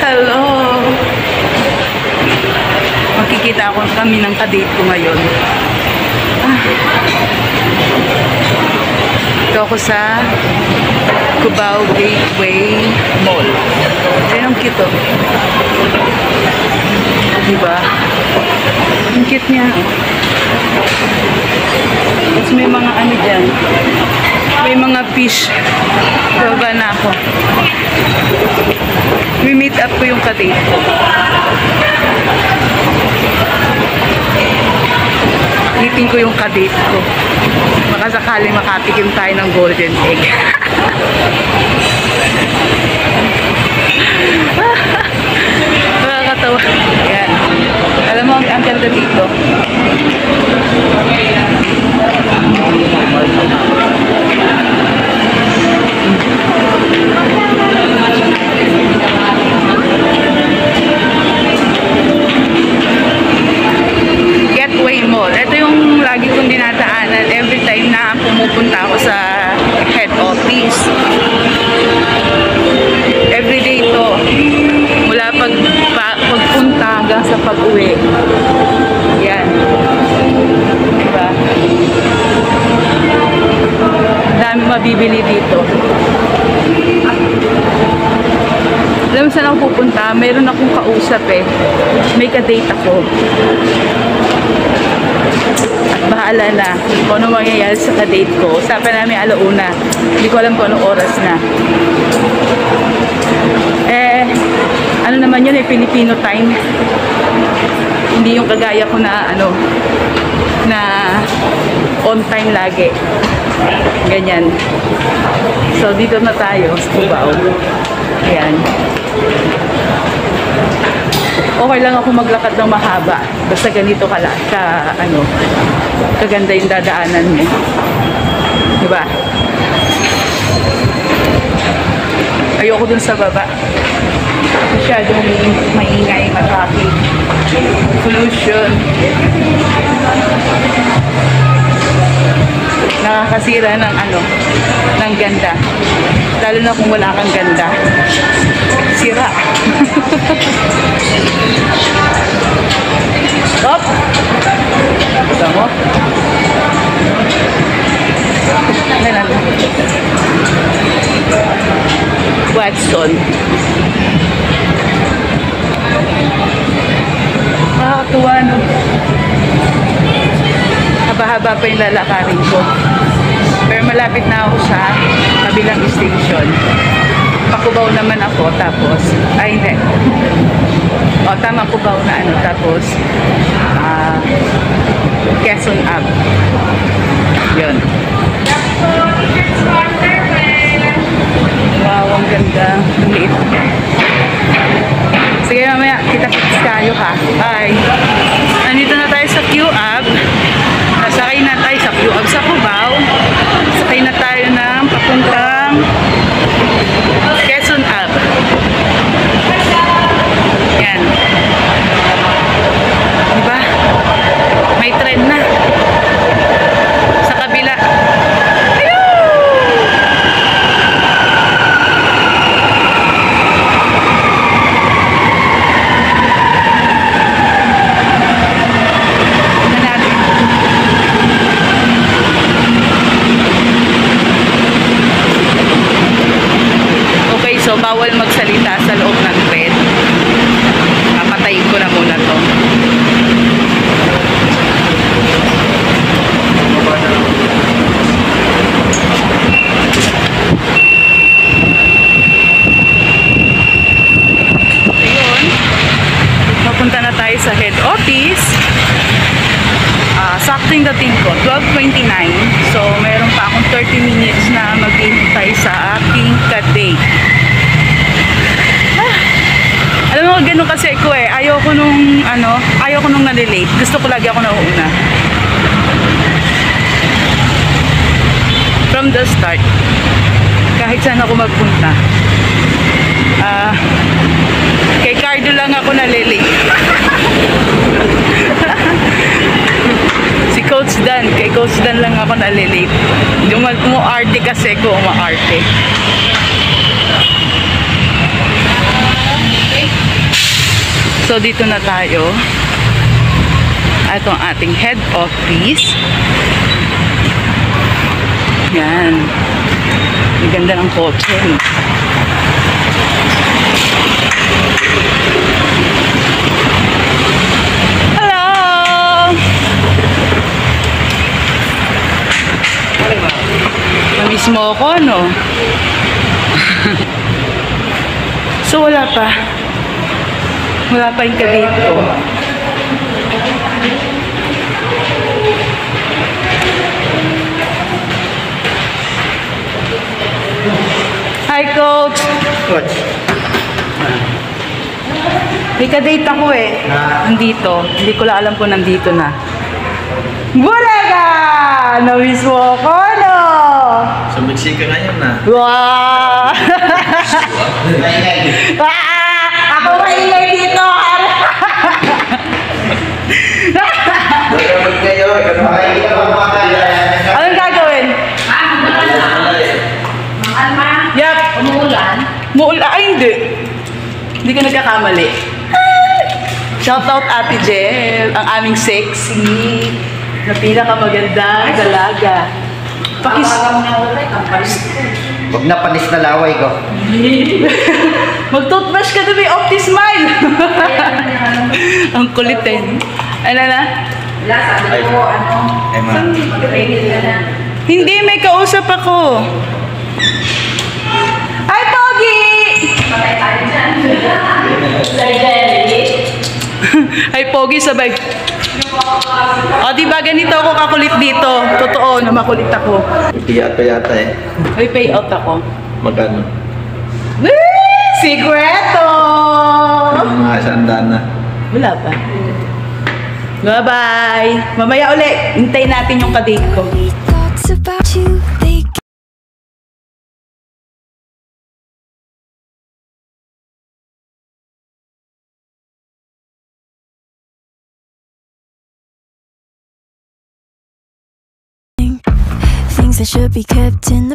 Hello! Makikita ako kami ng kadate ko ngayon. Ito ako sa Cubao Gateway Mall. Ayan ang cute, oh. Diba? Ang cute niya. Tapos may mga ano dyan. May mga fish. Baba na ako. Meet up ko yung kadate ko. Meeting ko yung kadate ko. Baka sakali makatikim tayo ng golden egg. Nakakatawa. Yan. Alam mo, ang ganda dito. Gateway Mall. Ito yung lagi kong dinadaanan every time na pumupunta ako sa head office. Every day ito. Mula pagpunta hanggang sa pag-uwi. Yan. Diba? Dami mabibili dito. Alam mo saan ako pupunta? Meron akong kausap eh. May ka-date ako. At bahala na kung ano mangyayari sa ka-date ko. Usapan namin alauna. Hindi ko alam kung anong oras na. Ano naman yun eh, Filipino time. Hindi yung kagaya ko na ano, na on time lagi. Ganyan. So dito na tayo sa Cubao. Ayan. Okay lang ako maglakad ng mahaba. Basta ganito kaganda yung dadaanan mo. Diba? Ayoko dun sa baba. Masyadong maingay, matraffic. Pollution. Nakakasira ng ng ganda. Lalo na kung wala kang ganda. Sira. Stop! Ito mo? Ayan. Watson. Nakakatuwa, no? Haba-haba pa yung lalakarin ko. Pero malapit na ako sa kabilang station. Cubao naman ako, tapos, ay hindi. O, tama, Cubao na tapos, Quezon Ave. Yun. Wow, ang ganda. Ang liit. Sige, mamaya, kita-kits tayo ha. Bye. Nandito na tayo sa Q-Ave. Nasakay na tayo sa Q-Ave sa Cubao. Sakay na tayo ng papuntang Quezon Ave. Yan. Diba? May tren na. Sa kabila. So, bawal magsalita sa loob ng tren. Papatayin ko na muna to. Ayun. Papunta na tayo sa head office. Sakto yung dating ko, 12:29. So, meron pa akong 30 minutes na maghihintay sa aking ka-date. Alam mo, ganun kasi ko eh. Ayoko nung nalilate. Gusto ko lagi ako nauuna. From the start. Kahit saan ako magpunta. Kay Cardo lang ako nalilate. Si Coach Dan. Kay Coach Dan lang ako nalilate. Yung umuarte kasi ko umaarte. So, dito na tayo. Ito ang ating head office. Yan. Ang ganda ng kotse. No? Hello! Namiss mo ako, no? So, wala pa. Wala pa yung kadate ko. Hi, Coach! Coach. May ka-date ako eh. Nandito. Hindi ko lang alam kung nandito na. Bulaga! Namiss mo ako, no? Sa Mexico ngayon na. Wow! Ako maingay dito! Magkamag kayo. Anong gagawin? Yap. Umuulan? Muulan? Ay, hindi. Hindi ka nagkakamali. Shoutout Ate Jel, ang aming sexy, na pinakamagandang dalaga. Pakis... Huwag na panis na laway ko. Mag-toothbrush ka doon, may Opti-Smile. Ang kulit eh. Ano na? Wala, sabi ko, ano? Ay, ma. Ready ka na. Hindi, may kausap ako. Hi, Pogi! Patay tayo dyan. Larry. Hi, Pogi, sabay. O, diba, ganito ako kakulit dito. Totoo na makulit ako. Ipiyat pa yata eh. May payout ako. Magkano? Secreto! Mga sandaan na. Wala pa. Bye-bye! Mamaya ulit, hintayin natin yung kadate ko. Thoughts about you, they things that should be kept in the